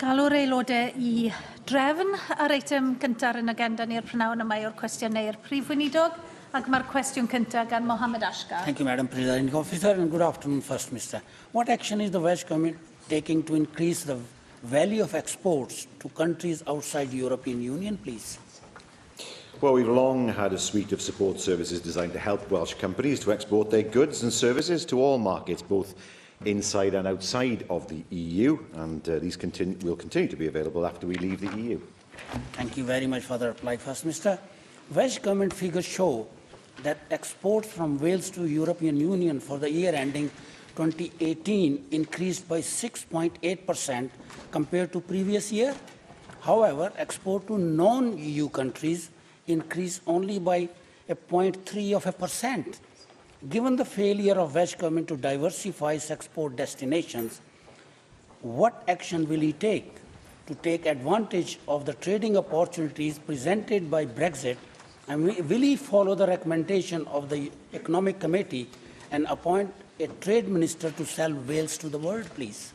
Galw'r aelodau I drefn ar eitem cyntaf yn agenda ni'r prynawn yma yw'r cwestiynau'r prif weinidog, ac mae'r cwestiwn cyntaf gan Mohammed Ashgar. Thank you, Madam Presiding Officer, and good afternoon, First Minister. What action is the Welsh Government taking to increase the value of exports to countries outside the European Union, please? Well, we've long had a suite of support services designed to help Welsh companies to export their goods and services to all markets, both inside and outside of the EU, and these will continue to be available after we leave the EU. Thank you very much for the reply, First Minister. Welsh Government figures show that exports from Wales to European Union for the year ending 2018 increased by 6.8% compared to previous year. However, export to non-EU countries increased only by 0.3%. Given the failure of Welsh Government to diversify its export destinations, what action will he take to take advantage of the trading opportunities presented by Brexit, and will he follow the recommendation of the Economic Committee and appoint a trade minister to sell Wales to the world, please?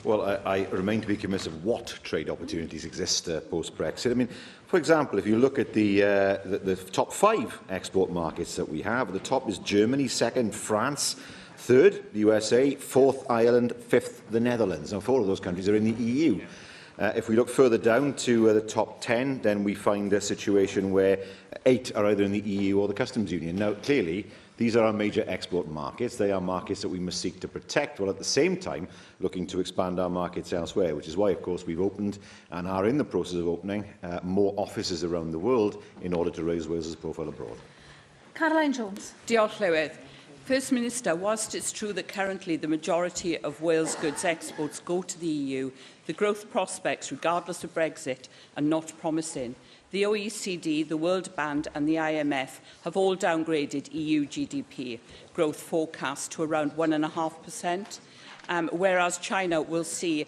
Well, I remain to be convinced of what trade opportunities exist post-Brexit. I mean, for example, if you look at the top 5 export markets that we have, the top is Germany, second France, third the USA, fourth Ireland, fifth the Netherlands. Now, 4 of those countries are in the EU. If we look further down to the top 10, then we find a situation where 8 are either in the EU or the Customs Union. Now, clearly, these are our major export markets. They are markets that we must seek to protect, while at the same time looking to expand our markets elsewhere, which is why, of course, we've opened and are in the process of opening more offices around the world in order to raise Wales's profile abroad. Caroline Jones. Diolch, Llywydd. First Minister, whilst it's true that currently the majority of Wales goods exports go to the EU, the growth prospects, regardless of Brexit, are not promising. The OECD, the World Bank and the IMF have all downgraded EU GDP growth forecast to around 1.5%, whereas China will see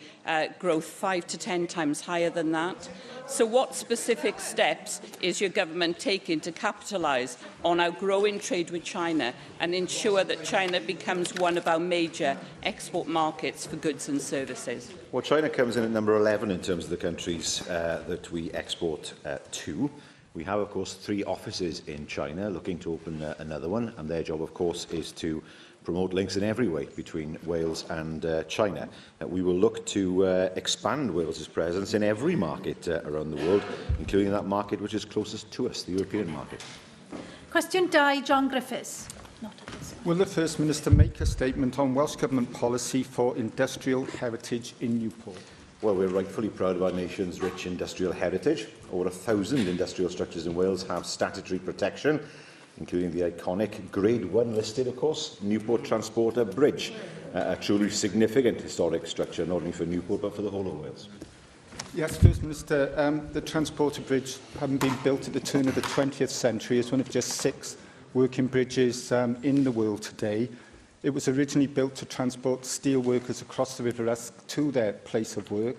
growth 5 to 10 times higher than that. So what specific steps is your government taking to capitalise on our growing trade with China and ensure that China becomes one of our major export markets for goods and services? Well, China comes in at number 11 in terms of the countries that we export to. We have, of course, 3 offices in China, looking to open another one, and their job, of course, is to promote links in every way between Wales and China. We will look to expand Wales's presence in every market around the world, including that market which is closest to us, the European market. Question 2, John Griffiths. Will the First Minister make a statement on Welsh Government policy for industrial heritage in Newport? Well, we're rightfully proud of our nation's rich industrial heritage. Over 1,000 industrial structures in Wales have statutory protection, including the iconic Grade 1 listed, of course, Newport Transporter Bridge, a truly significant historic structure, not only for Newport but for the whole of Wales. Yes, First Minister, the Transporter Bridge, having been built at the turn of the 20th century, is one of just 6 working bridges in the world today. It was originally built to transport steel workers across the River Usk to their place of work,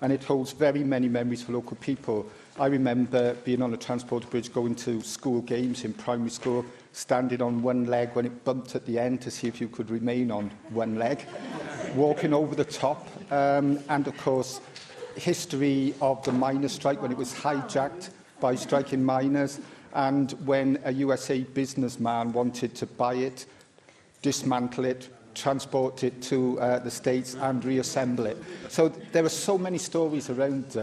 and it holds very many memories for local people. I remember being on a transport bridge, going to school games in primary school, standing on one leg when it bumped at the end to see if you could remain on one leg, walking over the top, and of course, history of the miners' strike when it was hijacked by striking miners, and when a USA businessman wanted to buy it, dismantle it, transport it to the States and reassemble it. So there are so many stories around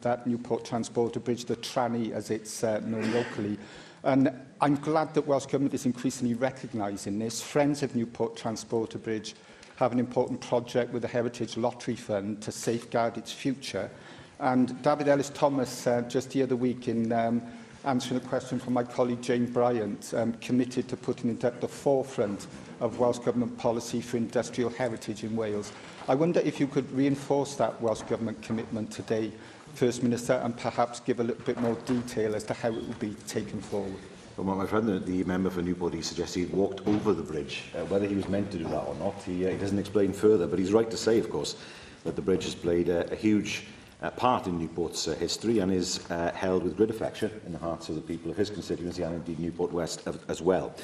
that Newport Transporter Bridge, the tranny as it's known locally. And I'm glad that Welsh Government is increasingly recognising this. Friends of Newport Transporter Bridge have an important project with the Heritage Lottery Fund to safeguard its future. And David Ellis-Thomas, just the other week, in answering a question from my colleague Jane Bryant, committed to putting it at the forefront of Welsh Government policy for industrial heritage in Wales. I wonder if you could reinforce that Welsh Government commitment today, First Minister, and perhaps give a little bit more detail as to how it will be taken forward. Well, my friend, the member for Newport, he suggested he'd walked over the bridge. Whether he was meant to do that or not, he doesn't explain further. But he's right to say, of course, that the bridge has played a huge part in Newport's history and is held with great affection in the hearts of the people of his constituency and indeed Newport West as well.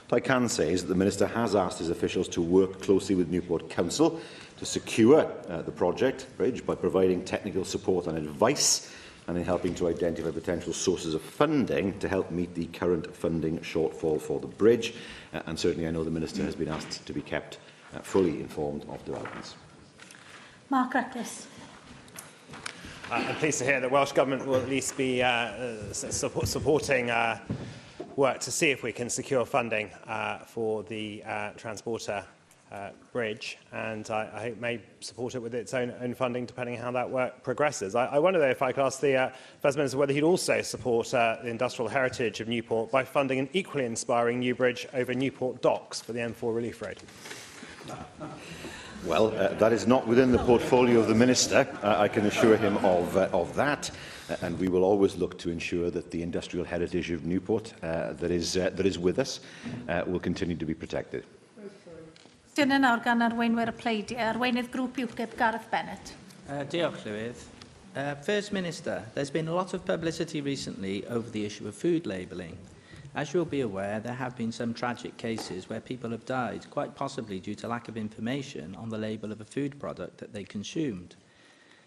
What I can say is that the Minister has asked his officials to work closely with Newport Council to secure the project bridge by providing technical support and advice and in helping to identify potential sources of funding to help meet the current funding shortfall for the bridge. And certainly I know the Minister has been asked to be kept fully informed of developments. Mark Reckless. I'm pleased to hear that Welsh Government will at least be supporting work to see if we can secure funding for the transporter bridge, and I hope may support it with its own funding depending on how that work progresses. I wonder though if I could ask the First Minister whether he'd also support the industrial heritage of Newport by funding an equally inspiring new bridge over Newport Docks for the M4 Relief Road. Well, that is not within the portfolio of the Minister. I can assure him of that. And we will always look to ensure that the industrial heritage of Newport that is with us will continue to be protected. Dyna nawr gan arweinwyr y pleidiau, arweinydd grŵp UKIP Gareth Bennett. Diolch, Llywydd. First Minister, there's been a lot of publicity recently over the issue of food labelling. As you'll be aware, there have been some tragic cases where people have died, quite possibly due to lack of information on the label of a food product that they consumed.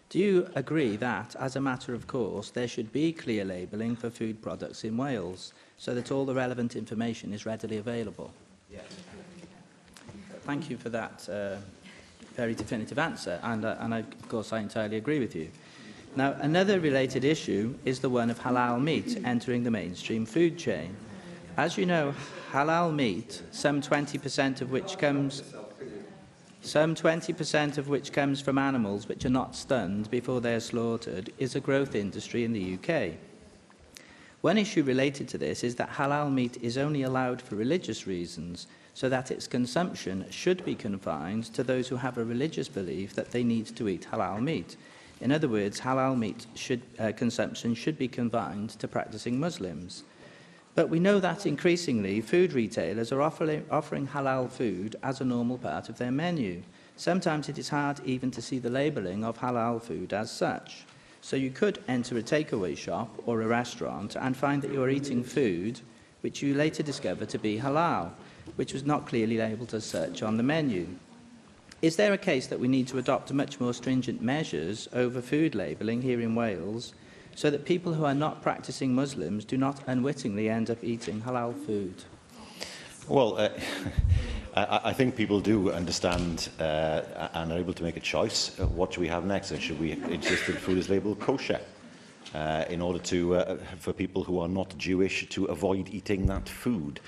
Do you agree that, as a matter of course, there should be clear labelling for food products in Wales, so that all the relevant information is readily available? Yes. Thank you for that very definitive answer, and of course I entirely agree with you. Now, another related issue is the one of halal meat entering the mainstream food chain. As you know, halal meat, some 20% of which comes from animals which are not stunned before they are slaughtered, is a growth industry in the UK. One issue related to this is that halal meat is only allowed for religious reasons, so that its consumption should be confined to those who have a religious belief that they need to eat halal meat. In other words, halal meat consumption should be confined to practicing Muslims. But we know that increasingly food retailers are offering halal food as a normal part of their menu. Sometimes it is hard even to see the labelling of halal food as such. So you could enter a takeaway shop or a restaurant and find that you are eating food which you later discover to be halal, which was not clearly labelled as such on the menu. Is there a case that we need to adopt much more stringent measures over food labelling here in Wales so that people who are not practising Muslims do not unwittingly end up eating halal food? Well, I think people do understand and are able to make a choice. What should we have next? And should we insist that food is labelled kosher in order to, for people who are not Jewish to avoid eating that food?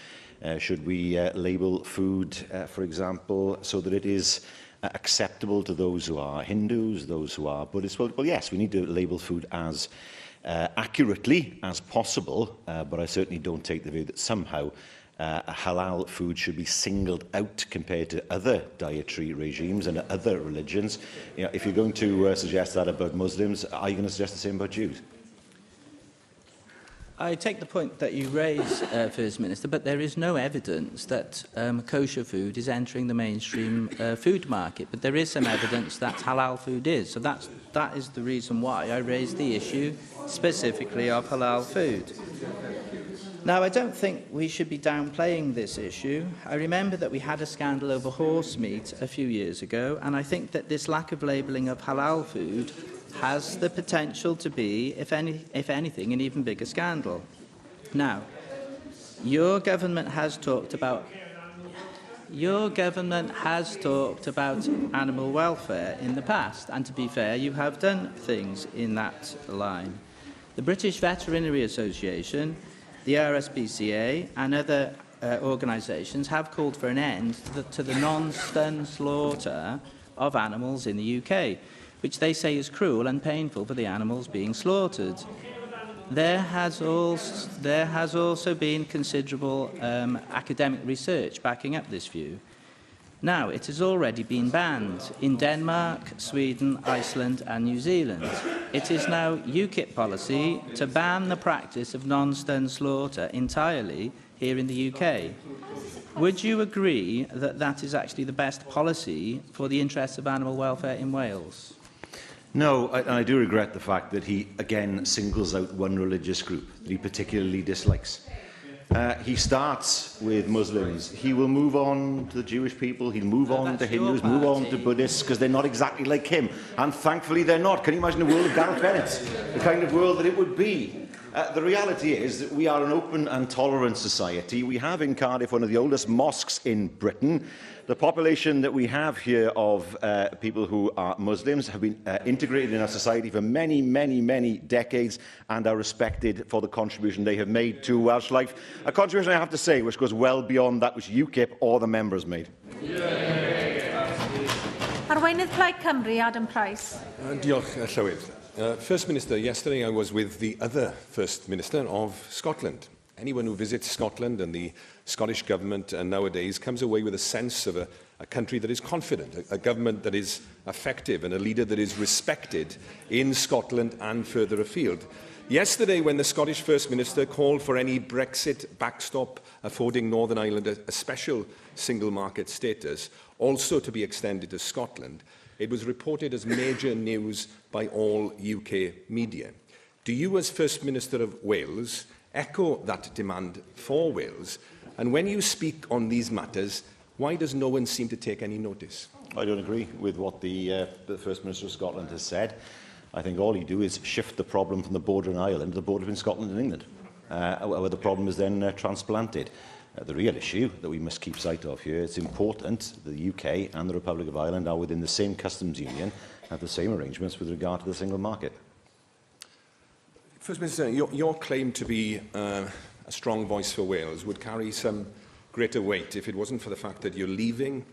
Should we label food, for example, so that it is acceptable to those who are Hindus, those who are Buddhists? Well, yes, we need to label food as accurately as possible, but I certainly don't take the view that somehow halal food should be singled out compared to other dietary regimes and other religions. You know, if you're going to suggest that about Muslims, are you going to suggest the same about Jews? I take the point that you raise, First Minister, but there is no evidence that kosher food is entering the mainstream food market. But there is some evidence that halal food is. So that is the reason why I raised the issue specifically of halal food. Now, I don't think we should be downplaying this issue. I remember that we had a scandal over horse meat a few years ago, and I think that this lack of labelling of halal food has the potential to be, if anything, an even bigger scandal. Now, your government has talked about animal welfare in the past, and to be fair, you have done things in that line. The British Veterinary Association, the RSPCA, and other organisations have called for an end to the non-stun slaughter of animals in the UK, which they say is cruel and painful for the animals being slaughtered. There has also been considerable academic research backing up this view. Now, it has already been banned in Denmark, Sweden, Iceland and New Zealand. It is now UKIP policy to ban the practice of non-stun slaughter entirely here in the UK. Would you agree that that is actually the best policy for the interests of animal welfare in Wales? No, and I do regret the fact that he again singles out one religious group that he particularly dislikes. He starts with Muslims. He will move on to the Jewish people. He'll move on to Hindus, move on to Buddhists, because they're not exactly like him. And thankfully they're not. Can you imagine a world of Gareth Bennett? The kind of world that it would be. The reality is that we are an open and tolerant society. We have in Cardiff one of the oldest mosques in Britain. The population that we have here of people who are Muslims have been integrated in our society for many, many, many decades and are respected for the contribution they have made to Welsh life. A contribution, I have to say, which goes well beyond that which UKIP or the members made. Arweinydd Plaid Cymru, Adam Price. Diolch, Llywydd. First Minister, yesterday I was with the other First Minister of Scotland. Anyone who visits Scotland and the Scottish Government nowadays comes away with a sense of a country that is confident, a government that is effective and a leader that is respected in Scotland and further afield. Yesterday, when the Scottish First Minister called for any Brexit backstop affording Northern Ireland a special single market status, also to be extended to Scotland, it was reported as major news by all UK media. Do you, as First Minister of Wales, echo that demand for Wales? And when you speak on these matters, why does no one seem to take any notice? I don't agree with what the First Minister of Scotland has said. I think all he do is shift the problem from the border in Ireland to the border between Scotland and England, where the problem is then transplanted. The real issue that we must keep sight of here, it's important the UK and the Republic of Ireland are within the same customs union and have the same arrangements with regard to the single market. First Minister, your claim to be a strong voice for Wales would carry some greater weight if it wasn't for the fact that you're leaving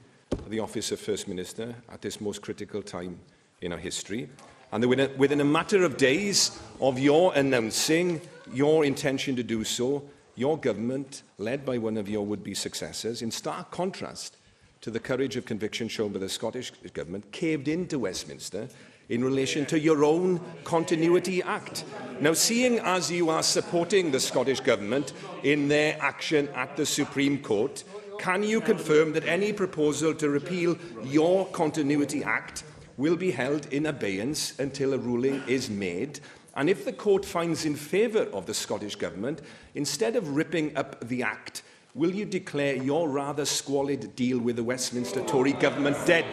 the office of First Minister at this most critical time in our history. And that within a matter of days of your announcing your intention to do so, your government, led by one of your would-be successors, in stark contrast to the courage of conviction shown by the Scottish Government, caved into Westminster in relation to your own Continuity Act. Now, seeing as you are supporting the Scottish Government in their action at the Supreme Court, can you confirm that any proposal to repeal your Continuity Act will be held in abeyance until a ruling is made? And if the court finds in favour of the Scottish Government, instead of ripping up the Act, will you declare your rather squalid deal with the Westminster Tory Government dead?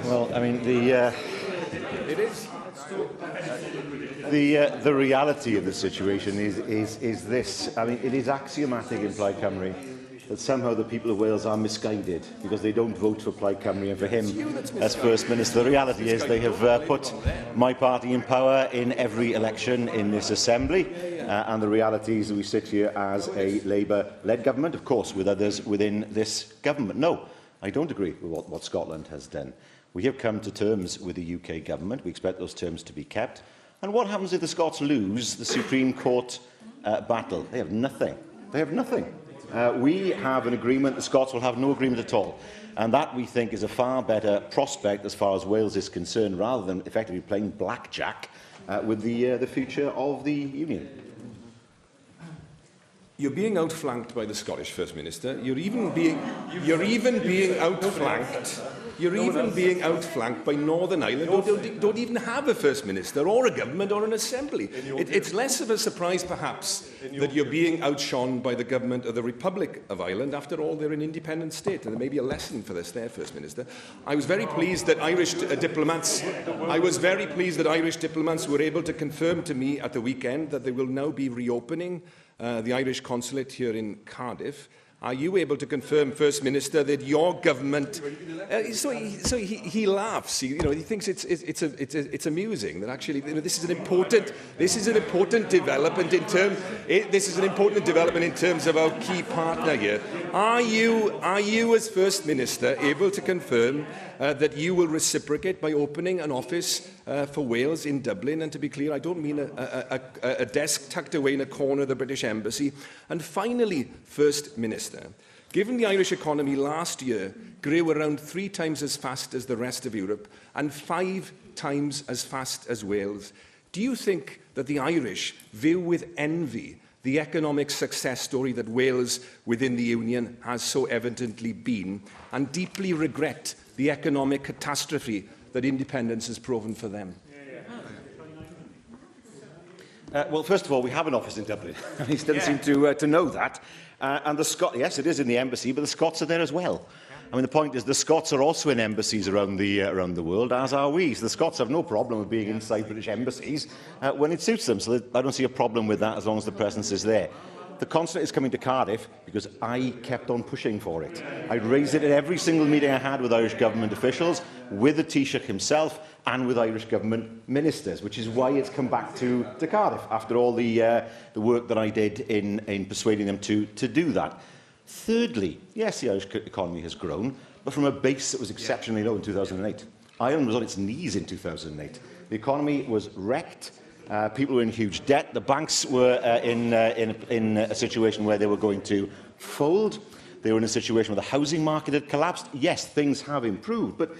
Well, I mean, the reality of the situation is this. I mean, it is axiomatic in Plaid Cymru that somehow the people of Wales are misguided because they don't vote for Plaid Cymru and for him as First Minister. The reality is they have put my party in power in every election in this Assembly, and the reality is that we sit here as a Labour-led government, of course, with others within this government. No, I don't agree with what Scotland has done. We have come to terms with the UK government. We expect those terms to be kept. And what happens if the Scots lose the Supreme Court battle? They have nothing. They have nothing. We have an agreement. The Scots will have no agreement at all. And that, we think, is a far better prospect as far as Wales is concerned, rather than effectively playing blackjack with the future of the Union. You're being outflanked by the Scottish First Minister. You're even being outflanked. You're even being outflanked by Northern Ireland, who don't even have a First Minister or a government or an Assembly. It's less of a surprise, perhaps, that you're being outshone by the government of the Republic of Ireland. After all, they're an independent state, and there may be a lesson for this there, First Minister. I was very pleased that Irish diplomats were able to confirm to me at the weekend that they will now be reopening the Irish consulate here in Cardiff. Are you able to confirm, First Minister, that your government? He laughs. He thinks it's amusing that actually this is an important development in terms. This is an important development in terms of our key partner here. Are you as First Minister able to confirm that you will reciprocate by opening an office for Wales in Dublin? And to be clear, I don't mean a desk tucked away in a corner of the British Embassy. And finally, First Minister, given the Irish economy last year grew around 3 times as fast as the rest of Europe and 5 times as fast as Wales, do you think that the Irish view with envy the economic success story that Wales within the Union has so evidently been, and deeply regret the economic catastrophe that independence has proven for them? Well, first of all, we have an office in Dublin. He doesn't seem to know that. And the Scots, yes, it is in the embassy, but the Scots are there as well. I mean, the point is the Scots are also in embassies around the world, as are we. So the Scots have no problem with being inside British embassies when it suits them. So I don't see a problem with that as long as the presence is there. The consulate is coming to Cardiff because I kept on pushing for it. I raised it at every single meeting I had with Irish government officials, with the Taoiseach himself and with Irish government ministers, which is why it's come back to Cardiff after all the work that I did in persuading them to do that. Thirdly, yes, the Irish economy has grown, but from a base that was exceptionally low in 2008. Ireland was on its knees in 2008. The economy was wrecked. People were in huge debt. The banks were in a situation where they were going to fold. They were in a situation where the housing market had collapsed. Yes, things have improved, but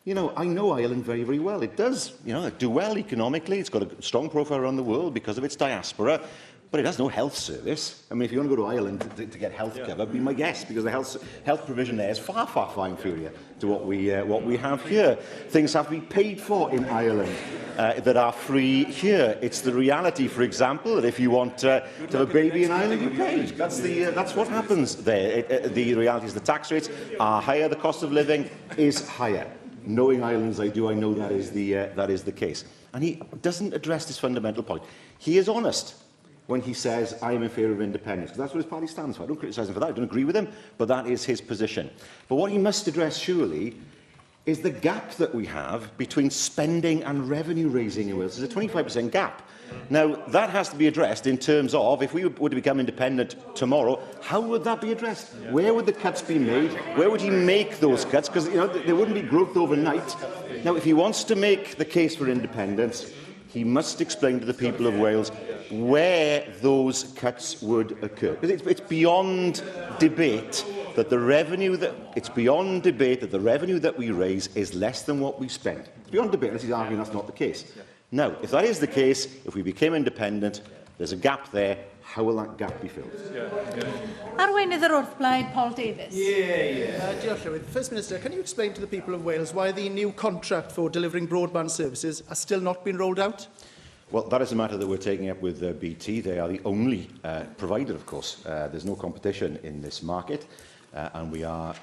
I know Ireland very, very well. It does, do well economically. It's got a strong profile around the world because of its diaspora. But it has no health service. I mean, if you want to go to Ireland to get health cover, be my guest, because the health provision there is far, far, far inferior to what we have here. Things have to be paid for in Ireland that are free here. It's the reality, for example, that if you want to have a baby in Ireland, you pay. That's what happens there. The reality is the tax rates are higher, the cost of living is higher. Knowing Ireland as I do, I know that is the case. And he doesn't address this fundamental point. He is honest when he says, I am in favour of independence, because that's what his party stands for. I don't criticise him for that, I don't agree with him, but that is his position. But what he must address, surely, is the gap that we have between spending and revenue raising in Wales. There's a 25% gap. Now, that has to be addressed in terms of, if we were to become independent tomorrow, how would that be addressed? Where would the cuts be made? Where would he make those cuts? Because there wouldn't be growth overnight. Now, if he wants to make the case for independence, he must explain to the people of Wales where those cuts would occur. It's beyond debate that the revenue that we raise is less than what we spend. It's beyond debate, unless he's arguing that's not the case. Now, if that is the case, if we became independent, there's a gap there. How will that gap be filled? Arweinydd yr wrthblaid, Paul Davies. Diolch, Llywydd. First Minister, can you explain to the people of Wales why the new contract for delivering broadband services has still not been rolled out? Well, that is a matter that we're taking up with BT. They are the only provider, of course. There's no competition in this market, and we are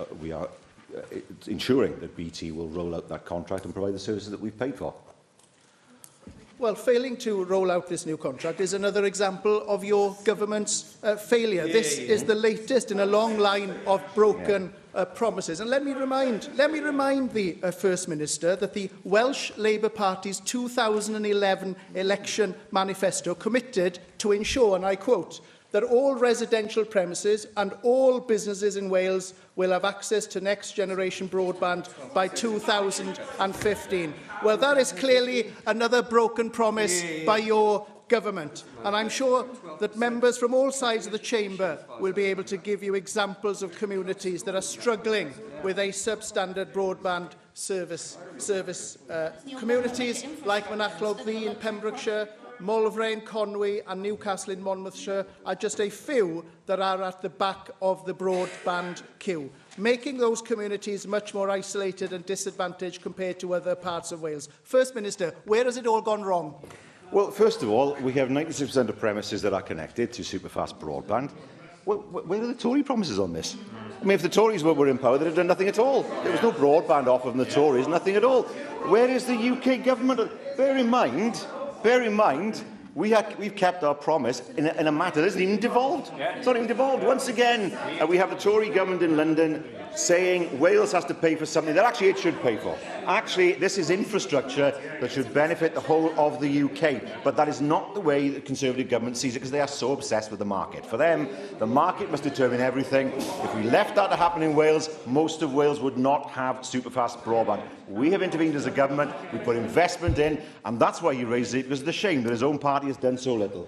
ensuring that BT will roll out that contract and provide the services that we've paid for. Well, failing to roll out this new contract is another example of your government's failure. This is the latest in a long line of broken promises. And let me remind the First Minister that the Welsh Labour Party's 2011 election manifesto committed to ensure, and I quote, that all residential premises and all businesses in Wales will have access to next-generation broadband by 2015. Well, that is clearly another broken promise by your government. And I'm sure that members from all sides of the chamber will be able to give you examples of communities that are struggling with a substandard broadband service. Communities like Monachlog in Pembrokeshire, Molvrain, Conwy and Newcastle in Monmouthshire are just a few that are at the back of the broadband queue, making those communities much more isolated and disadvantaged compared to other parts of Wales. First Minister, where has it all gone wrong? Well, first of all, we have 96% of premises that are connected to superfast broadband. Well, where are the Tory promises on this? I mean, if the Tories were in power, they'd have done nothing at all. There was no broadband offer from the Tories, nothing at all. Where is the UK government? Bear in mind, we've kept our promise in a matter that isn't even devolved. It's not even devolved. Once again, we have the Tory government in London saying Wales has to pay for something that actually it should pay for. Actually, this is infrastructure that should benefit the whole of the UK. But that is not the way the Conservative government sees it, because they are so obsessed with the market. For them, the market must determine everything. If we left that to happen in Wales, most of Wales would not have superfast broadband. We have intervened as a government, we put investment in, and that's why he raised it, because of the shame that his own party has done so little.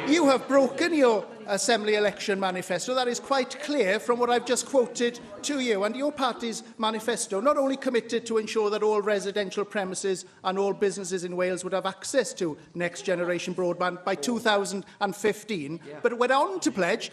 You have broken your Assembly election manifesto. That is quite clear from what I've just quoted to you. And your party's manifesto not only committed to ensure that all residential premises and all businesses in Wales would have access to next generation broadband by 2015, but it went on to pledge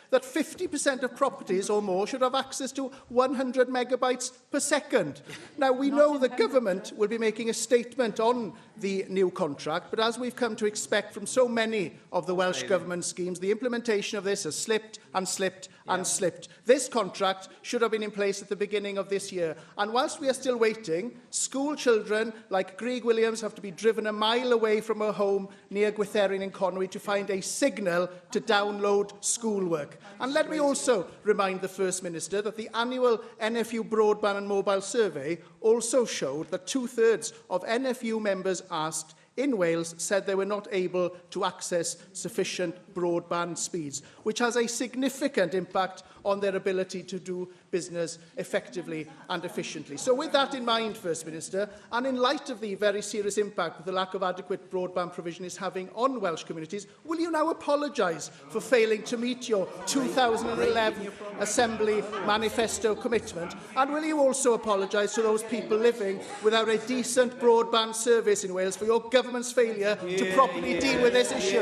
that 50% of properties or more should have access to 100 megabytes per second. Now, we know the government will be making a statement on the new contract, but as we've come to expect from so many of the Welsh Government schemes, the implementation of this has slipped and slipped and slipped. This contract should have been in place at the beginning of this year. And whilst we are still waiting, school children like Greg Williams have to be driven a mile away from her home near Gwytherin in Conwy to find a signal to download schoolwork. And let me also remind the First Minister that the annual NFU Broadband and Mobile Survey also showed that 2/3 of NFU members asked in Wales said they were not able to access sufficient broadband speeds, which has a significant impact on their ability to do business effectively and efficiently. So with that in mind, First Minister, and in light of the very serious impact that the lack of adequate broadband provision is having on Welsh communities, will you now apologise for failing to meet your 2011 Assembly manifesto commitment? And will you also apologise to those people living without a decent broadband service in Wales for your government's failure to properly deal with this issue?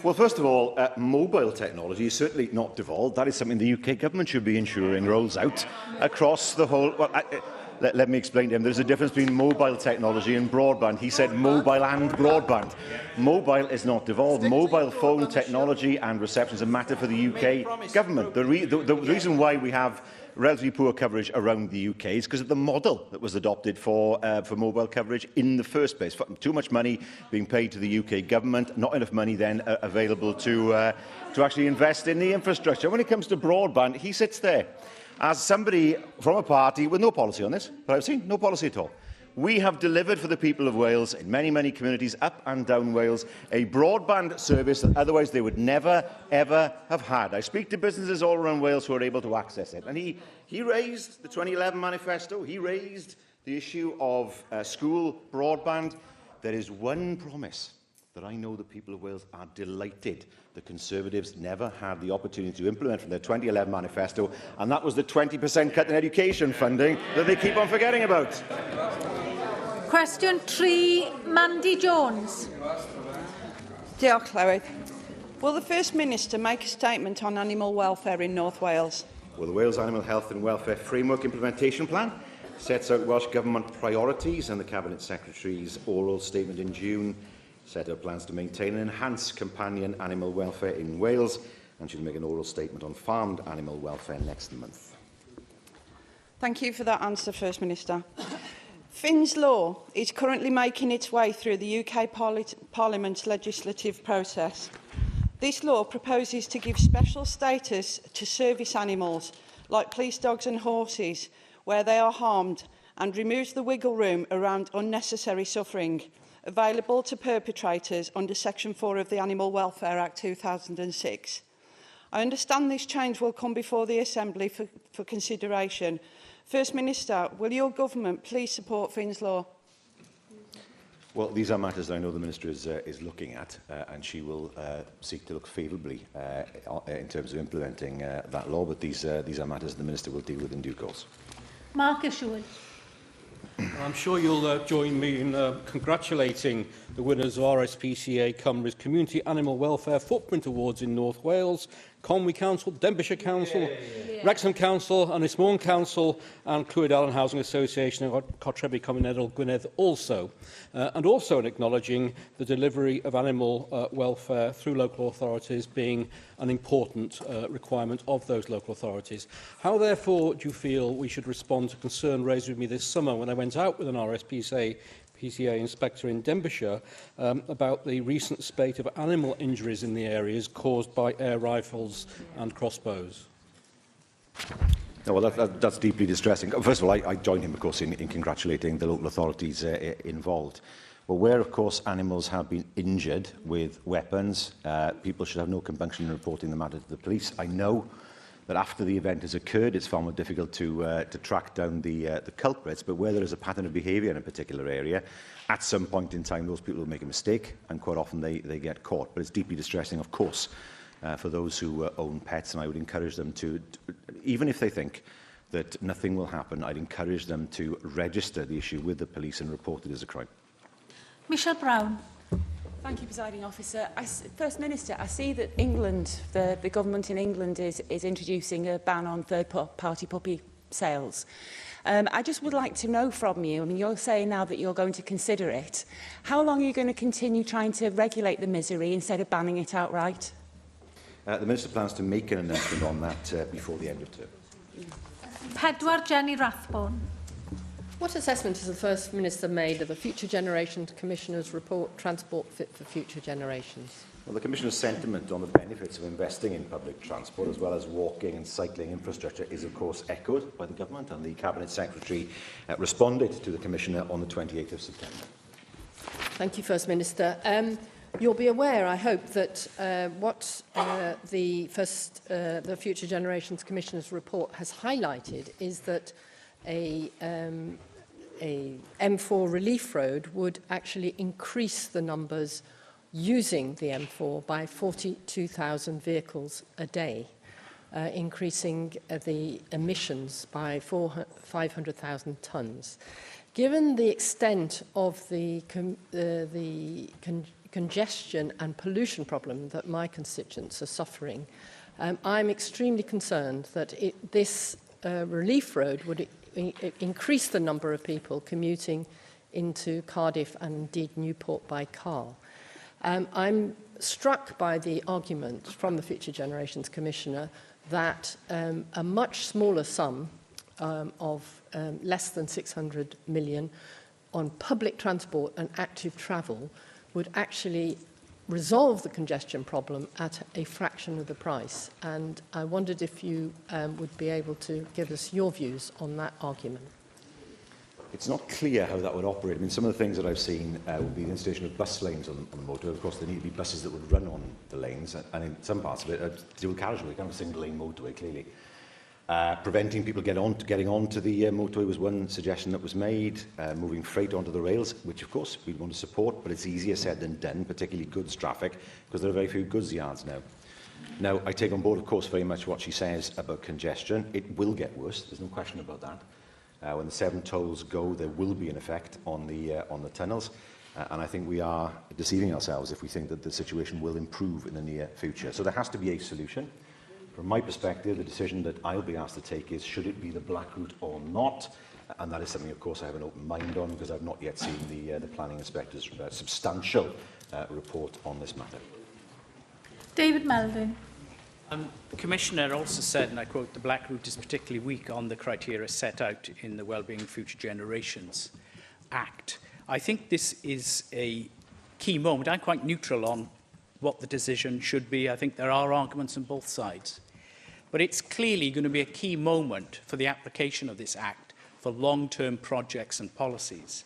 Well, first of all, mobile technology is certainly not devolved. That is something the UK government should be ensuring rolls out across the whole... Well, let me explain to him. There's a difference between mobile technology and broadband. He said mobile and broadband. Mobile is not devolved. Mobile phone technology and reception is a matter for the UK government. The reason why we have relatively poor coverage around the UK is because of the model that was adopted for mobile coverage in the first place. Too much money being paid to the UK government, not enough money then available to actually invest in the infrastructure. When it comes to broadband, he sits there as somebody from a party with no policy on this, but I've seen no policy at all. We have delivered for the people of Wales, in many, many communities up and down Wales, a broadband service that otherwise they would never, ever have had. I speak to businesses all around Wales who are able to access it. And he raised the 2011 manifesto. He raised the issue of school broadband. There is one promise that I know the people of Wales are delighted the Conservatives never had the opportunity to implement from their 2011 manifesto, and that was the 20% cut in education funding that they keep on forgetting about. Question 3, Mandy Jones. Diolch, Llywydd. Will the First Minister make a statement on animal welfare in North Wales? Well, the Wales Animal Health and Welfare Framework Implementation Plan sets out Welsh Government priorities, and the Cabinet Secretary's oral statement in June set out plans to maintain and enhance companion animal welfare in Wales, and she'll make an oral statement on farmed animal welfare next month. Thank you for that answer, First Minister. Finn's Law is currently making its way through the UK Parliament's legislative process. This law proposes to give special status to service animals, like police dogs and horses, where they are harmed, and removes the wiggle room around unnecessary suffering, available to perpetrators under Section 4 of the Animal Welfare Act 2006. I understand this change will come before the Assembly for consideration. First Minister, will your government please support Finn's Law? Well, these are matters that I know the Minister is looking at, and she will seek to look favourably in terms of implementing that law, but these are matters the Minister will deal with in due course. Mark Isherwood. I'm sure you'll join me in congratulating the winners of RSPCA Cymru's Community Animal Welfare Footprint Awards in North Wales, Conwy Council, Denbighshire Council, Wrexham Council, Ynys Môn Council and Clwyd Allen Housing Association and Cartrefi Cymunedol Gwynedd also. And also in acknowledging the delivery of animal welfare through local authorities being an important requirement of those local authorities. How, therefore, do you feel we should respond to concern raised with me this summer when I went out with an RSPCA inspector in Denbighshire about the recent spate of animal injuries in the areas caused by air rifles and crossbows? No, well, that's deeply distressing. First of all, I join him, of course, in congratulating the local authorities involved. Well, where, of course, animals have been injured with weapons, people should have no compunction in reporting the matter to the police. I know that after the event has occurred, it's far more difficult to track down the culprits, but where there is a pattern of behaviour in a particular area, at some point in time, those people will make a mistake, and quite often they get caught. But it's deeply distressing, of course, for those who own pets, and I would encourage them to, even if they think that nothing will happen, I'd encourage them to register the issue with the police and report it as a crime. Michelle Brown. Thank you, Presiding Officer. First Minister, I see that England, the government in England is introducing a ban on third-party puppy sales. I just would like to know from you, I mean, you're saying now that you're going to consider it. How long are you going to continue trying to regulate the misery instead of banning it outright? The Minister plans to make an announcement on that before the end of term. Pedwar, Jenny Rathbone. What assessment has the First Minister made of the Future Generations Commissioner's report, Transport Fit for Future Generations? Well, the Commissioner's sentiment on the benefits of investing in public transport, as well as walking and cycling infrastructure, is of course echoed by the Government, and the Cabinet Secretary responded to the Commissioner on the 28th of September. Thank you, First Minister. You'll be aware, I hope, that what the Future Generations Commissioner's report has highlighted is that a M4 relief road would actually increase the numbers using the M4 by 42,000 vehicles a day, increasing the emissions by 500,000 tonnes. Given the extent of the congestion and pollution problem that my constituents are suffering, I'm extremely concerned that this relief road would increase the number of people commuting into Cardiff and indeed Newport by car. I'm struck by the argument from the Future Generations Commissioner that a much smaller sum of less than 600 million on public transport and active travel would actually resolve the congestion problem at a fraction of the price. And I wondered if you would be able to give us your views on that argument. It's not clear how that would operate. I mean, some of the things that I've seen would be the installation of bus lanes on the motorway. Of course, there need to be buses that would run on the lanes, and in some parts of it, a dual carriageway, kind of a single-lane motorway, clearly. Preventing people getting onto the motorway was one suggestion that was made. Moving freight onto the rails, which of course we'd want to support, but it's easier said than done, particularly goods traffic, because there are very few goods yards now. Now, I take on board, of course, very much what she says about congestion. It will get worse, there's no question about that. When the 7 tolls go, there will be an effect on the tunnels, and I think we are deceiving ourselves if we think that the situation will improve in the near future. So there has to be a solution. From my perspective, the decision that I'll be asked to take is, should it be the black route or not? And that is something, of course, I have an open mind on, because I've not yet seen the planning inspector's substantial report on this matter. David Melding. The Commissioner also said, and I quote, the black route is particularly weak on the criteria set out in the Wellbeing Future Generations Act. I think this is a key moment. I'm quite neutral on what the decision should be. I think there are arguments on both sides. But it's clearly going to be a key moment for the application of this Act for long-term projects and policies.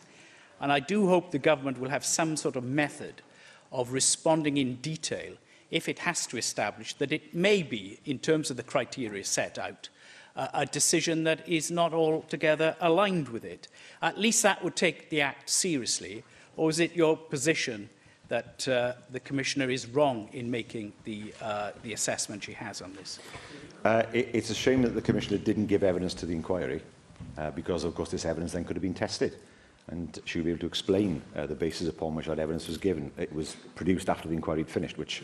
And I do hope the government will have some sort of method of responding in detail if it has to establish that it may be, in terms of the criteria set out, a decision that is not altogether aligned with it. At least that would take the Act seriously. Or is it your position that the Commissioner is wrong in making the assessment she has on this? It's a shame that the Commissioner didn't give evidence to the inquiry, because, of course, this evidence then could have been tested, and she would be able to explain the basis upon which that evidence was given. It was produced after the inquiry had finished, which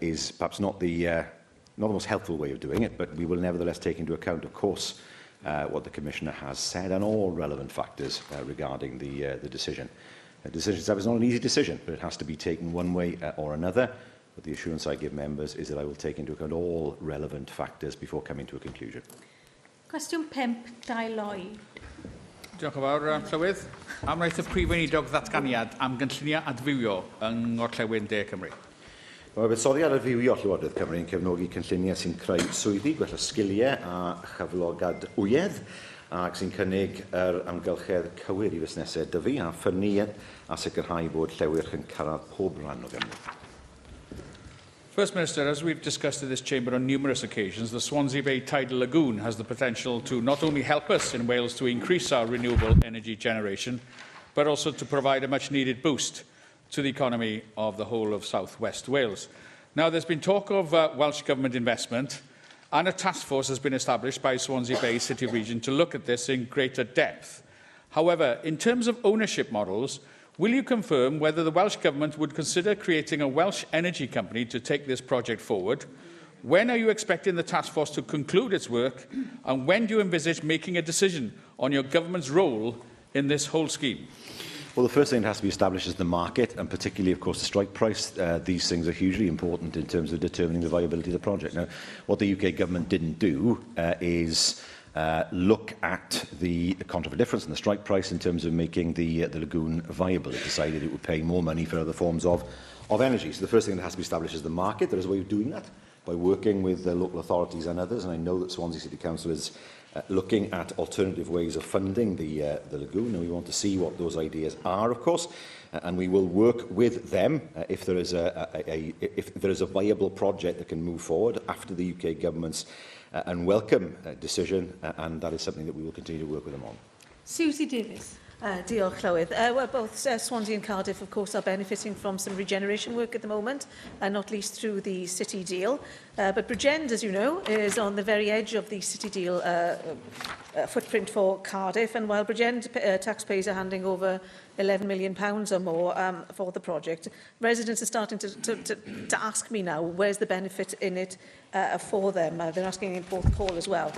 is perhaps not the most helpful way of doing it, but we will nevertheless take into account, of course, what the Commissioner has said and all relevant factors regarding the decision. The decision itself is not an easy decision, but it has to be taken one way or another. But the assurance I give members is that I will take into account all relevant factors before coming to a conclusion. Cwestiwn 5, Dai Lloyd. Diolch yn fawr, Llywydd. Am wnaeth y Prif Weinidog ddatganiad am gynlluniau adfywio yng Ngorllewin De Cymru. Mae buddsoddiad adfywio Llywodraeth Cymru yn cefnogi cynlluniau sy'n creu swyddi, gwella sgiliau a chyflogadwyedd, ac sy'n cynnig yr amgylchedd cywir i fusnesau dyfu a ffynnu a sicrhau bod llewyrch yn cyrraedd pob rhan o Gymru. First Minister, as we've discussed in this chamber on numerous occasions, the Swansea Bay Tidal Lagoon has the potential to not only help us in Wales to increase our renewable energy generation, but also to provide a much-needed boost to the economy of the whole of South West Wales. Now, there's been talk of Welsh Government investment, and a task force has been established by Swansea Bay City Region to look at this in greater depth. However, in terms of ownership models, will you confirm whether the Welsh Government would consider creating a Welsh energy company to take this project forward? When are you expecting the task force to conclude its work, and when do you envisage making a decision on your government's role in this whole scheme? Well, the first thing that has to be established is the market, and particularly, of course, the strike price. These things are hugely important in terms of determining the viability of the project. Now, what the UK government didn't do is look at the contract for difference in the strike price in terms of making the lagoon viable. It decided it would pay more money for other forms of energy. So the first thing that has to be established is the market. There is a way of doing that by working with local authorities and others, and I know that Swansea City Council is looking at alternative ways of funding the lagoon, and we want to see what those ideas are, of course, and we will work with them if there is a viable project that can move forward after the UK government's unwelcome decision, and that is something that we will continue to work with them on. Susie Davies. Diolch, Llywydd. Well, both Swansea and Cardiff, of course, are benefiting from some regeneration work at the moment, not least through the City deal. But Bridgend, as you know, is on the very edge of the City deal footprint for Cardiff, and while Bridgend taxpayers are handing over £11 million or more for the project, residents are starting to ask me now, where's the benefit in it for them? They're asking in Porthcawl as well.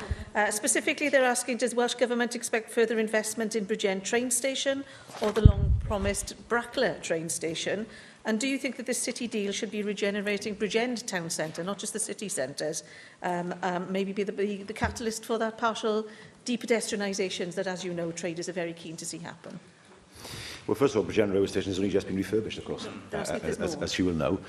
Specifically, they're asking, does Welsh Government expect further investment in Bridgend train station or the long-promised Brackler train station? And do you think that this city deal should be regenerating Bridgend town centre, not just the city centres, maybe be the catalyst for that partial depedestrianisations that, as you know, traders are very keen to see happen? Well, first of all, Bridgend railway station has only just been refurbished, of course, as you will know,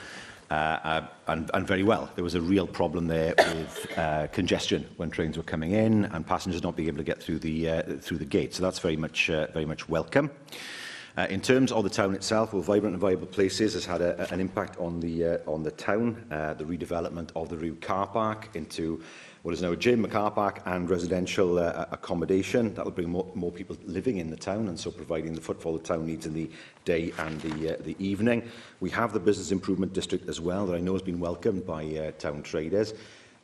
and very well. There was a real problem there with congestion when trains were coming in and passengers not being able to get through the gate. So that's very much welcome. In terms of the town itself, well, Vibrant and Viable Places has had an impact on the town. The redevelopment of the Rue car park into what is now a gym, a car park and residential accommodation. That will bring more people living in the town, and so providing the footfall the town needs in the day and the evening. We have the Business Improvement District as well, that I know has been welcomed by town traders.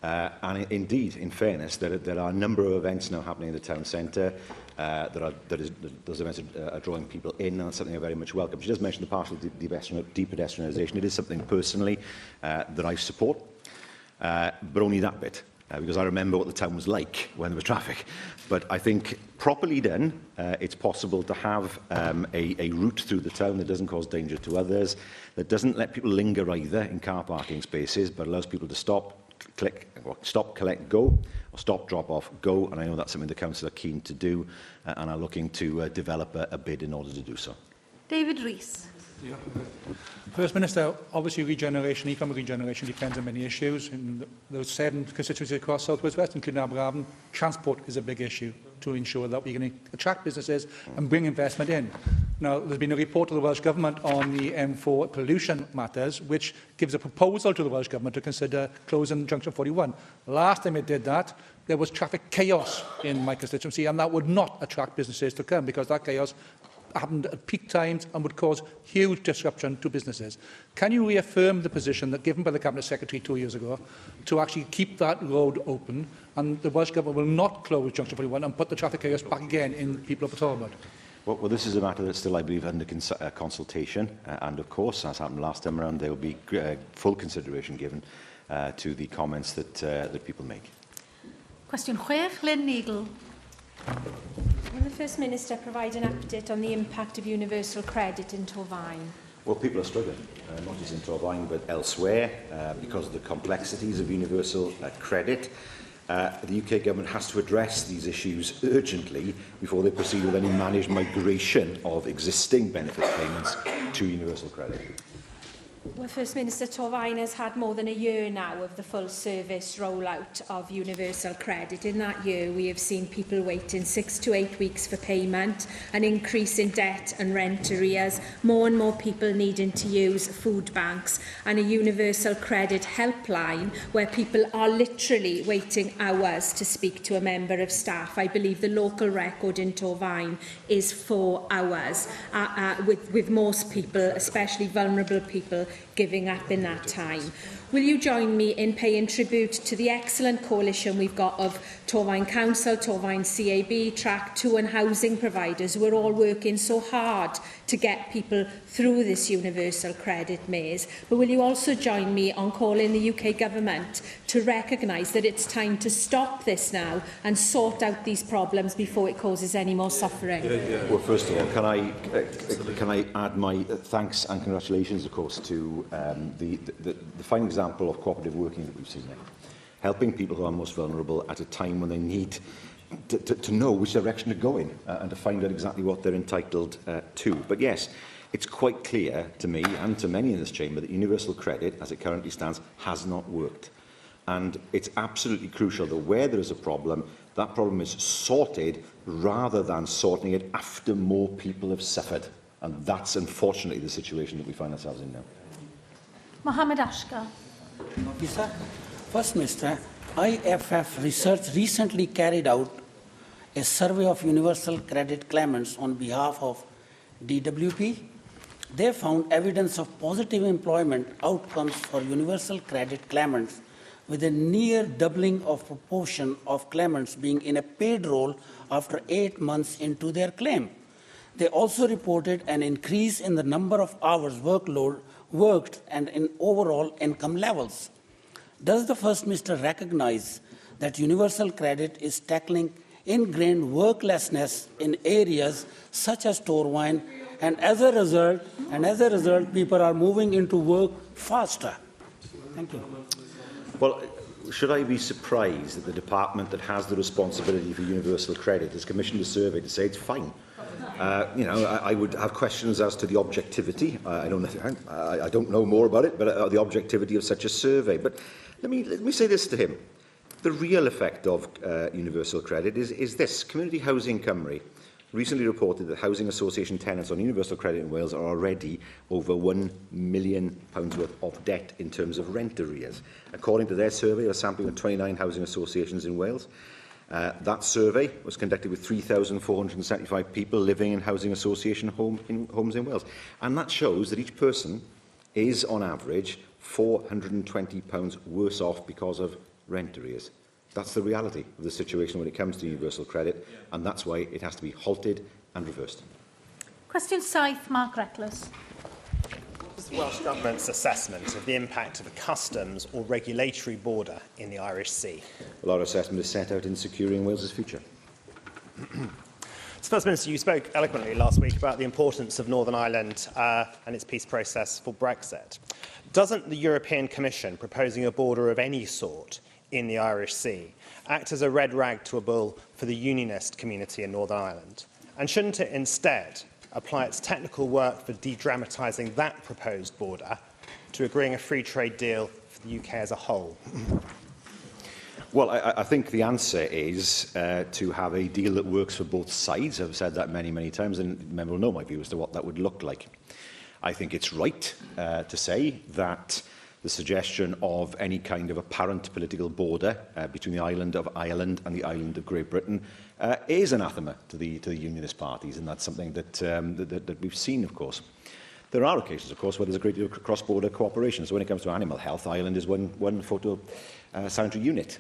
And indeed, in fairness, there are a number of events now happening in the town centre. Those events are drawing people in, and that's something I very much welcome. She does mention the partial depedestrianisation. It is something personally that I support, but only that bit. Because I remember what the town was like when there was traffic. But I think properly done, it's possible to have a route through the town that doesn't cause danger to others, that doesn't let people linger either in car parking spaces, but allows people to stop, collect, go, or stop, drop off, go. And I know that's something the council are keen to do and are looking to develop a bid in order to do so. David Rees. Yeah. First Minister, obviously economic regeneration depends on many issues. In those 7 constituencies across South West, including Abergavenny, transport is a big issue to ensure that we can attract businesses and bring investment in. Now, there's been a report to the Welsh Government on the M4 pollution matters, which gives a proposal to the Welsh Government to consider closing Junction 41. Last time it did that, there was traffic chaos in my constituency, and that would not attract businesses to come, because that chaos happened at peak times and would cause huge disruption to businesses. Can you reaffirm the position that given by the Cabinet Secretary 2 years ago to actually keep that road open, and the Welsh Government will not close Junction 41 and put the traffic chaos back again in people of Talbot? Well, this is a matter that's still, I believe, under consultation, and of course, as happened last time around, there will be full consideration given to the comments that people make. Question 6, Lynn Neagle. Will the First Minister provide an update on the impact of universal credit in Torfaen? Well, people are struggling, not just in Torfaen, but elsewhere, because of the complexities of universal credit. The UK Government has to address these issues urgently before they proceed with any managed migration of existing benefit payments to universal credit. Well, First Minister, Torfaen has had more than a year now of the full service rollout of universal credit. In that year, we have seen people waiting 6 to 8 weeks for payment, an increase in debt and rent arrears, more and more people needing to use food banks, and a universal credit helpline where people are literally waiting hours to speak to a member of staff. I believe the local record in Torfaen is 4 hours, with most people, especially vulnerable people, giving up in that time. Will you join me in paying tribute to the excellent coalition we've got of Torfaen Council, Torfaen CAB, Track 2 and housing providers who are all working so hard to get people through this universal credit maze? But will you also join me on calling the UK Government to recognise that it's time to stop this now and sort out these problems before it causes any more suffering? Well, first of all, can I add my thanks and congratulations, of course, to the fine example of cooperative working that we've seen there, helping people who are most vulnerable at a time when they need to know which direction to go in and to find out exactly what they're entitled to. But yes, it's quite clear to me and to many in this chamber that universal credit, as it currently stands, has not worked. And it's absolutely crucial that where there is a problem, that problem is sorted rather than sorting it after more people have suffered. And that's unfortunately the situation that we find ourselves in now. Mohammed Ashkar. Officer, First Minister, IFF Research recently carried out a survey of universal credit claimants on behalf of DWP. They found evidence of positive employment outcomes for universal credit claimants, with a near doubling of proportion of claimants being in a paid role after 8 months into their claim. They also reported an increase in the number of hours worked and in overall income levels. Does the First Minister recognise that universal credit is tackling ingrained worklessness in areas such as Torfaen, and as a result, people are moving into work faster? Thank you. Well, should I be surprised that the department that has the responsibility for universal credit has commissioned a survey to say it's fine? I would have questions as to the objectivity. I don't know more about it, but the objectivity of such a survey. But let me say this to him. The real effect of universal credit is this. Community Housing Cymru recently reported that housing association tenants on universal credit in Wales are already over £1 million worth of debt in terms of rent arrears. According to their survey, a sampling of 29 housing associations in Wales, that survey was conducted with 3,475 people living in housing association homes in Wales. And that shows that each person is, on average, £420 worse off because of rent arrears. That's the reality of the situation when it comes to universal credit, and that's why it has to be halted and reversed. Question 7, Mark Reckless. What is the Welsh Government's assessment of the impact of a customs or regulatory border in the Irish Sea? Well, our assessment is set out in securing Wales's future. So, First Minister, you spoke eloquently last week about the importance of Northern Ireland and its peace process for Brexit. Doesn't the European Commission proposing a border of any sort in the Irish Sea act as a red rag to a bull for the unionist community in Northern Ireland? And shouldn't it instead apply its technical work for de-dramatising that proposed border to agreeing a free trade deal for the UK as a whole? Well, I think the answer is to have a deal that works for both sides. I've said that many, many times, and members will know my view as to what that would look like. I think it's right to say that the suggestion of any kind of apparent political border between the island of Ireland and the island of Great Britain is anathema to the unionist parties, and that's something that we've seen, of course. There are occasions, of course, where there's a great deal of cross-border cooperation. So when it comes to animal health, Ireland is one photo-sanitary unit.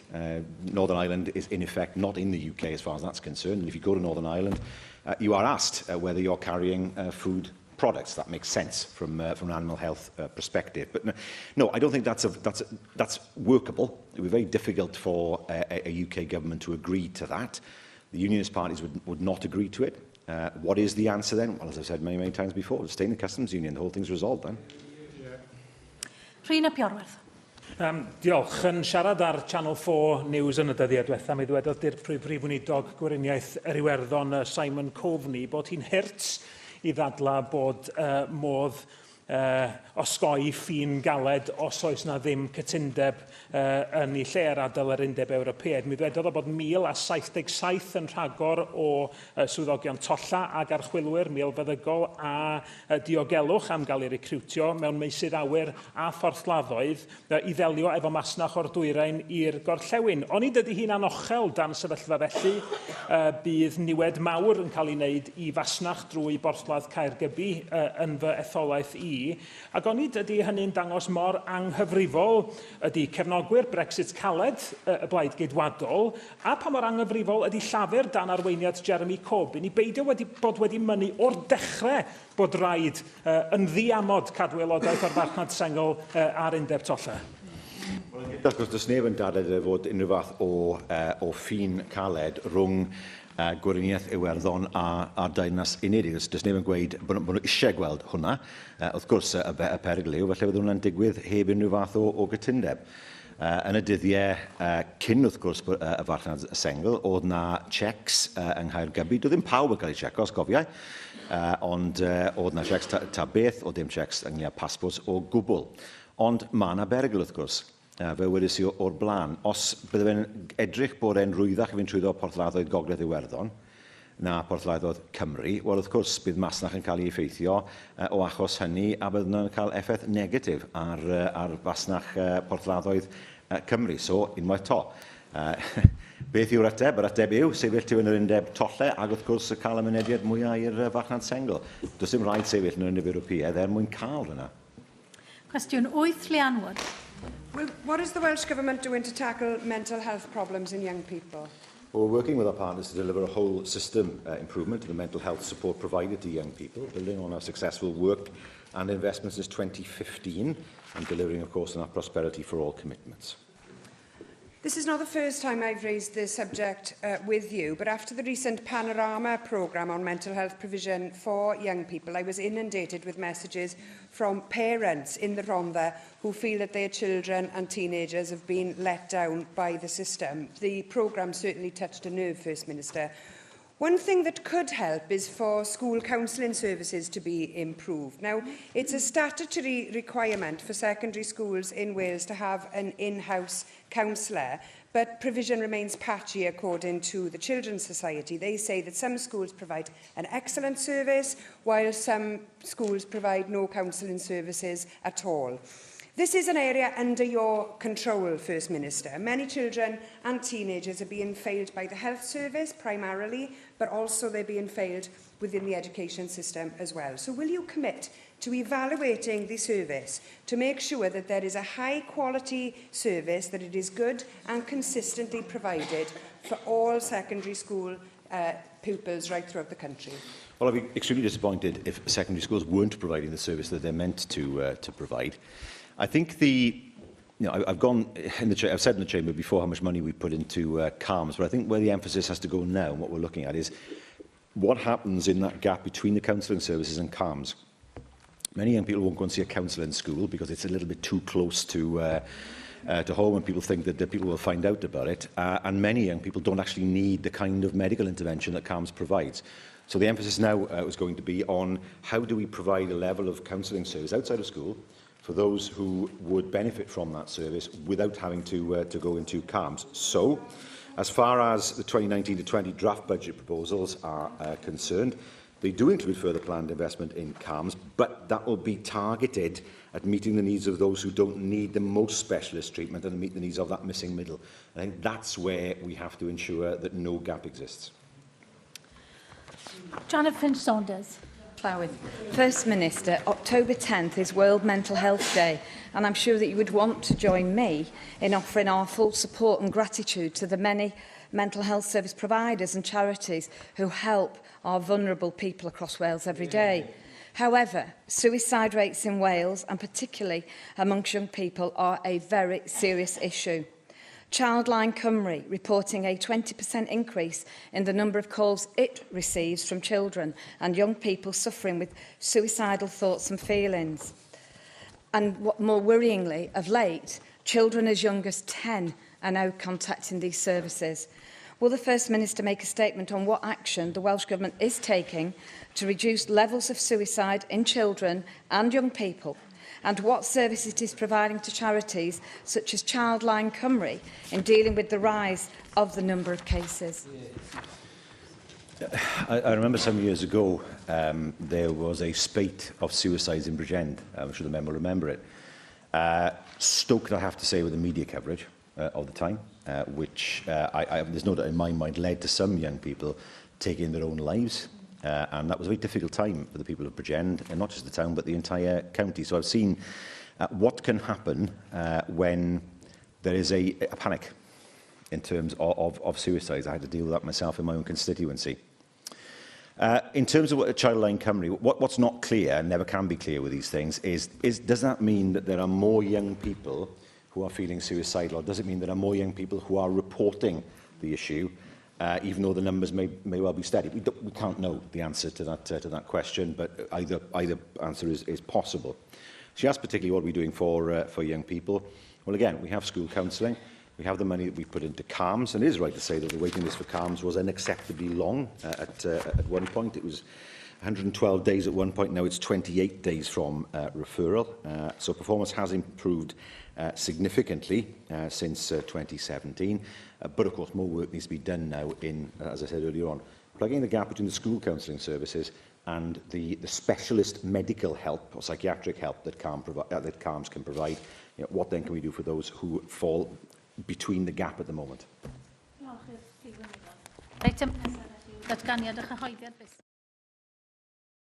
Northern Ireland is, in effect, not in the UK as far as that's concerned. And if you go to Northern Ireland, you are asked whether you're carrying food products. That makes sense from an animal health perspective. But no, I don't think that's workable. It would be very difficult for a UK government to agree to that. The unionist parties would not agree to it. What is the answer then? Well, as I've said many, many times before, stay in the customs union. The whole thing's resolved then. Rhina Piorwerth. Diolch. Yn siarad ar Channel 4 News yn y dyddiau diwethaf, mi ddwedodd Prif Weinidog Gweriniaeth yr Iwerddon Simon Coveney bod hi'n hurt i ddadlau bod modd osgoi ffin galed os oes na ddim cytundeb yn ei lle ar adael yr Undeb Ewropeaidd. Mi ddwedodd bod 1,077 yn rhagor o swyddogion tolla ag archwilwyr milfeddygol a diogelwch am gael ei recriwtio mewn meysydd awyr a phorthladdoedd i ddelio efo masnach o'r dwyrain i'r gorllewin. Ond i dydy hi'n anochel dan sefyllfa felly, bydd niwed mawr yn cael ei wneud i fasnach drwy borthladd Caergybi yn fy etholaeth i. Ac oni dydy hynny'n dangos mor anghyfrifol ydy cefnogwyr Brexit caled y blaid geidwadol, a pa mor anghyfrifol ydy llafur dan arweiniad Jeremy Corbyn i beidio bod wedi mynnu o'r dechrau bod rhaid yn ddiamod cadw aelodaeth o'r farchnad sengl a'r undeb tolla. Wrth gwrs, does neb yn dadlau fod unrhyw fath o ffin caled rhwng Gwriniaeth Iwerddon a Deyrnas Unedig. Does neb yn gweud bod nhw eisiau gweld hwnna. Wrth gwrs, y perygl yw, felly bydd hwnna'n digwydd heb unrhyw fath o gytundeb. Yn y dyddiau cyn, wrth gwrs, y farchnad sengl, oedd na checks yng Nghaergybi. Doedd ddim pawb yn cael eu checo, os cofiau, ond oedd na checks ta beth, oedd dim checks ynglŷn â passports o gwbl. Ond mae yna berygl, wrth gwrs. Fe wedys i o'r blaen, os bydde fe'n edrych bod e'n rwyddach i fynd trwyddo porthladdoedd Gogledd Iwerddon na porthladdoedd Cymru, wel wrth gwrs bydd masnach yn cael ei effeithio o achos hynny a bydd nhw'n cael effaith negatif ar fasnach porthladdoedd Cymru. So, unwaith to. Beth yw'r ateb? Yr ateb yw sefyll ti yn yr undeb tolle ac wrth gwrs cael ymynediad mwyaf i'r farchnad sengl. Does dim rhaid sefyll yn yr undeb Ewropeaidd mwyn cael yna. Cwestiwn 8, Lian Wood. Well, what is the Welsh Government doing to tackle mental health problems in young people? Well, we're working with our partners to deliver a whole system improvement to the mental health support provided to young people, building on our successful work and investments since 2015 and delivering, of course, on our Prosperity for All commitments. This is not the first time I've raised this subject with you, but after the recent Panorama programme on mental health provision for young people, I was inundated with messages from parents in the Rhondda who feel that their children and teenagers have been let down by the system. The programme certainly touched a nerve, First Minister. One thing that could help is for school counselling services to be improved. Now, it's a statutory requirement for secondary schools in Wales to have an in-house counsellor, but provision remains patchy according to the Children's Society. They say that some schools provide an excellent service, while some schools provide no counselling services at all. This is an area under your control, First Minister. Many children and teenagers are being failed by the health service primarily, but also they're being failed within the education system as well. So will you commit to evaluating the service to make sure that there is a high-quality service, that it is good and consistently provided for all secondary school pupils right throughout the country? Well, I'd be extremely disappointed if secondary schools weren't providing the service that they're meant to provide. I think I've said in the Chamber before how much money we put into CAMS, but I think where the emphasis has to go now and what we're looking at is what happens in that gap between the counselling services and CAMS. Many young people won't go and see a counsellor in school because it's a little bit too close to home and people think that people will find out about it. And many young people don't actually need the kind of medical intervention that CAMS provides. So the emphasis now is going to be on how do we provide a level of counselling service outside of school for those who would benefit from that service without having to go into CAMS. So, as far as the 2019 to 20 draft budget proposals are concerned, they do include further planned investment in CAMS, but that will be targeted at meeting the needs of those who don't need the most specialist treatment and meet the needs of that missing middle. I think that's where we have to ensure that no gap exists. Janet Finch-Saunders. First Minister, October 10th is World Mental Health Day, and I'm sure that you would want to join me in offering our full support and gratitude to the many mental health service providers and charities who help our vulnerable people across Wales every day. However, suicide rates in Wales, and particularly amongst young people, are a very serious issue. Childline Cymru reporting a 20% increase in the number of calls it receives from children and young people suffering with suicidal thoughts and feelings. And what more worryingly, of late, children as young as 10 are now contacting these services. Will the First Minister make a statement on what action the Welsh Government is taking to reduce levels of suicide in children and young people, and what services it is providing to charities such as Childline Cymru in dealing with the rise of the number of cases? I remember some years ago there was a spate of suicides in Bridgend. I'm sure the member will remember it. Stoked, I have to say, with the media coverage of the time, which there's no doubt in my mind led to some young people taking their own lives. And that was a very difficult time for the people of Bridgend, and not just the town, but the entire county. So I've seen what can happen when there is a panic in terms of suicides. I had to deal with that myself in my own constituency. In terms of Childline Cymru, what's not clear, and never can be clear with these things, is does that mean that there are more young people who are feeling suicidal, or does it mean there are more young people who are reporting the issue, even though the numbers may well be steady? We can't know the answer to that question, but either answer is possible. She asked particularly what we're doing for young people. Well, again, we have school counselling. We have the money that we put into CAMS, and it is right to say that the waiting list for CAMS was unacceptably long at one point. It was 112 days at one point, now it's 28 days from referral. So performance has improved significantly since 2017, but of course more work needs to be done now in, as I said earlier on, plugging the gap between the school counselling services and the specialist medical help or psychiatric help that CAMS can provide. You know, what then can we do for those who fall between the gap at the moment?